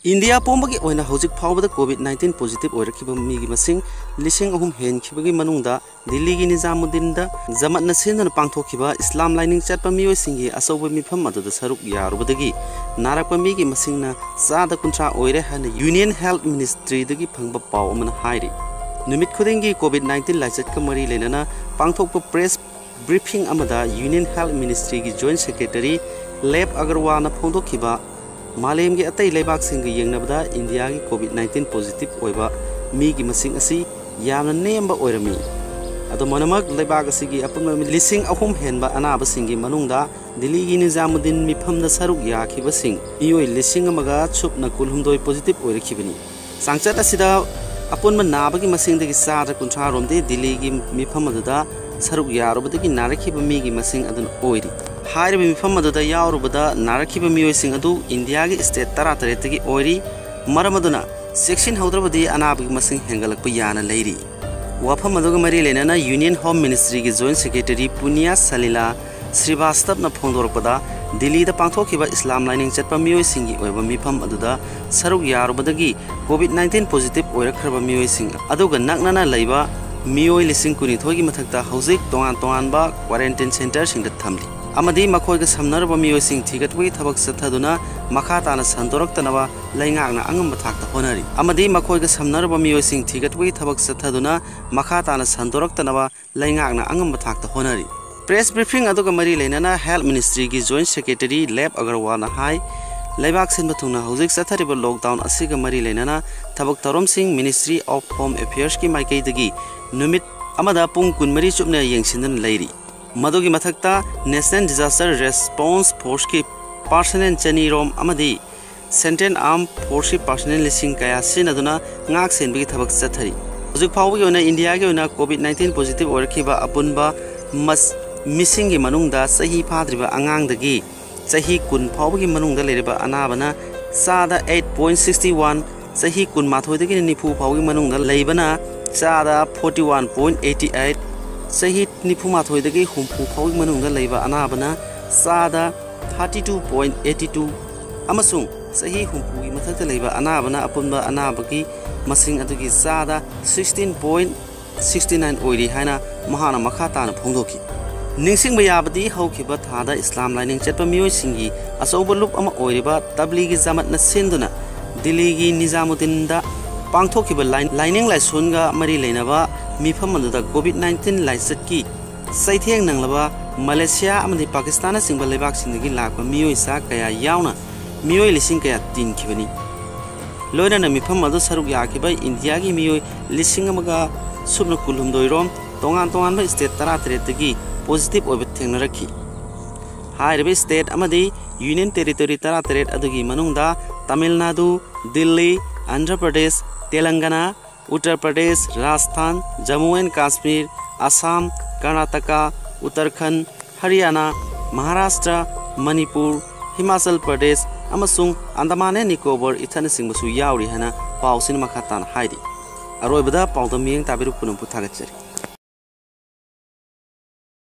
India पोंबगी ओइना हौजिक फावबदा कोविड-19 positive ओइरखिबा मीगी मसिंग लिसिंग अहुम हेनखिबगी मनुंगदा Delhi की निजामुद्दीनदा जमतना सिनना पांगथोखिबा इस्लाम lining चटपा मियोइसिंगी असौब मिफम अदुदा सरुक यारुबदगी नारकपा मीगी मसिंगना सादा कुंत्रा ओइरे हाना यूनियन हेल्थ मिनिस्ट्री दगी फंगबा पाव अमना हाइरि नुमित खुदिंगी कोविड-19 लाइचट का मरी लेनना पांगथोकपा प्रेस ब्रीफिंग अमदा यूनियन हेल्थ मिनिस्ट्री की जॉइंट सेक्रेटरी लेब अग्रवालना फोंदोखिबा मालेम के अतई लेबाक सिंग येंगनबदा इंडिया की कोविड-19 पॉजिटिव ओइबा मी की मसिंग असि यामना नेमबा ओइरमी अदो मनमक लेबाक असिगी अपुन लिसिंग अहुम हेनबा अनाब सिंगी मनुंगदा दिल्ली की निजामुद्दीन मिफमदा सरुक याखिबा सिंग इयोइ लिसिंग अमगा छुपना कुलहुमदोइ पॉजिटिव ओइरखिबनी सांगचत असिदा अपुन नाबगी मसिंगदगी सारा कुंथ्रा रोमदे दिल्ली की मिफमदा सरुक यारुबदगी नारखिबा मी की मसिंग अदन ओइरि हाइरबा मिफम अदुदा यावरुबदा नारखिबा मियोइसिंग अदु इंडिया की स्टेट 13 तगी ओइरि मरम अदुना सेक्शन हौद्रबदी अनाबगी मसिंग हेंगलकपा याना लेरि वाफम अदुगा मरी लेना यूनियन होम मिनिस्ट्री की जॉइंट सेक्रेटरी पुनिया सलीला श्रीवास्तव न फोंदोरपदा दिल्ली दा पांथोखिबा इस्लाम लाइनिंग चटपा मियोइसिंगी ओइबा मिफम अदुदा सरुक यारुबदगी कोविड-19 पॉजिटिव ओइरखरबा मियोइसिंग अदुगा नकनना लैबा मियोइ लिसिंग कुनिथोगी मथक्ता हौजिक तोंगान क्वारंटाइन सेंटर सिंगदा थमली अमदी मखोइगा समनरबा मियोइसिंग थिगतबगी थबक सथदुना मखा ताना संतोरक्तनबा लैंगाकना अंगम थाक्ता होनरी अमदी मखोइगा समनरबा मियोइसिंग थिगतबगी थबक सथदुना मखा ताना संतोरक्तनबा लैंगाकना अंगम थाक्ता होनरी प्रेस ब्रीफिंग अदुगा मरी लेना हेल्थ मिनिस्ट्री की जॉइंट सेक्रेटरी लेब अग्रवाल हाई लेबाक सिन बथुना हौजिक सथरिबा लॉकडाउन असिगा मरी लेना थबक तरोम सिंह मिनिस्ट्री ऑफ होम अफेयर्स की माइकैदगी नुमित अमदा पुंग कुनमरी चुपना येंगसिनन लैरि मदुगी मथक्ता नेशनल डिजास्टर रेस्पॉन्स फोर्स की पर्सनल चनीरोम अमदी सेंट्रल आर्म फोर्स की पर्सनल लिसिंग कया सिनदुना ngak senbigi thabak chathari hojik phawgi ona india gi ona covid-19 positive oirkhiba apunba mas missing gi manungda sahi phadriba angang dagi sahi kun phawgi manungda leriba anabana sada 8.61 sahi kun mathoi dagi nifu phawgi manungda leibana sada 41.88 सही निफुमाथोइदगी हुमफु फाउग मनुंगा लैबा अनाबना सादा 32.82 अमसुंग सही हुमफुगी मथक्ता लैबा अनाबना अपुनबा अनाबगी मसिंग अदुगी सादा 16.69 ओइरि हाइना महाना मखा ताना फोंदोखि निंसिंग याबदी हौखिबा थादा इस्लाम lining चटपा मियोइसिंगी असौबा loop अमा ओइरिबा Tablighi जमातना सिंदुना दिल्लीगी निजामुद्दीनदा पांगथोखिबा lining लाइसुनगा मरी लेनबा मिफम अदुदा कोविड-19 लाइचट की सैथेंग नंगलबा Malaysia अमदि Pakistan सिंगबा लेबाक सिंदगी लाकबा मियोइसा कया यावना मियोइ लिसिंग कया तिनखिबनी लोइना मिफम अदु सरुक याखिबा इंडिया की मियोइ लिसिंग अमगा सुबना कुलहुमदोइरोम तोंगान स्टेट 13 तगी पॉजिटिव ओइबा थेंगनरखि हाइरबे स्टेट अमदि यूनियन टेरिटरी 13 अदुगी मनुंगदा तमिलनाडु दिल्ली आंध्र प्रदेश तेलंगाना उत्तर प्रदेश राजस्थान जम्मू एंड कश्मीर असम कर्नाटका उत्तराखंड हरियाणा महाराष्ट्र मणिपुर हिमाचल प्रदेश अमसुंग अंडमान एंड निकोबार इथन सिंगबसु यावरि हना पाउसिन मखा तान हाइरि अरोइबदा पाउदमियंग ताबिरु पुनम पुथागचरि।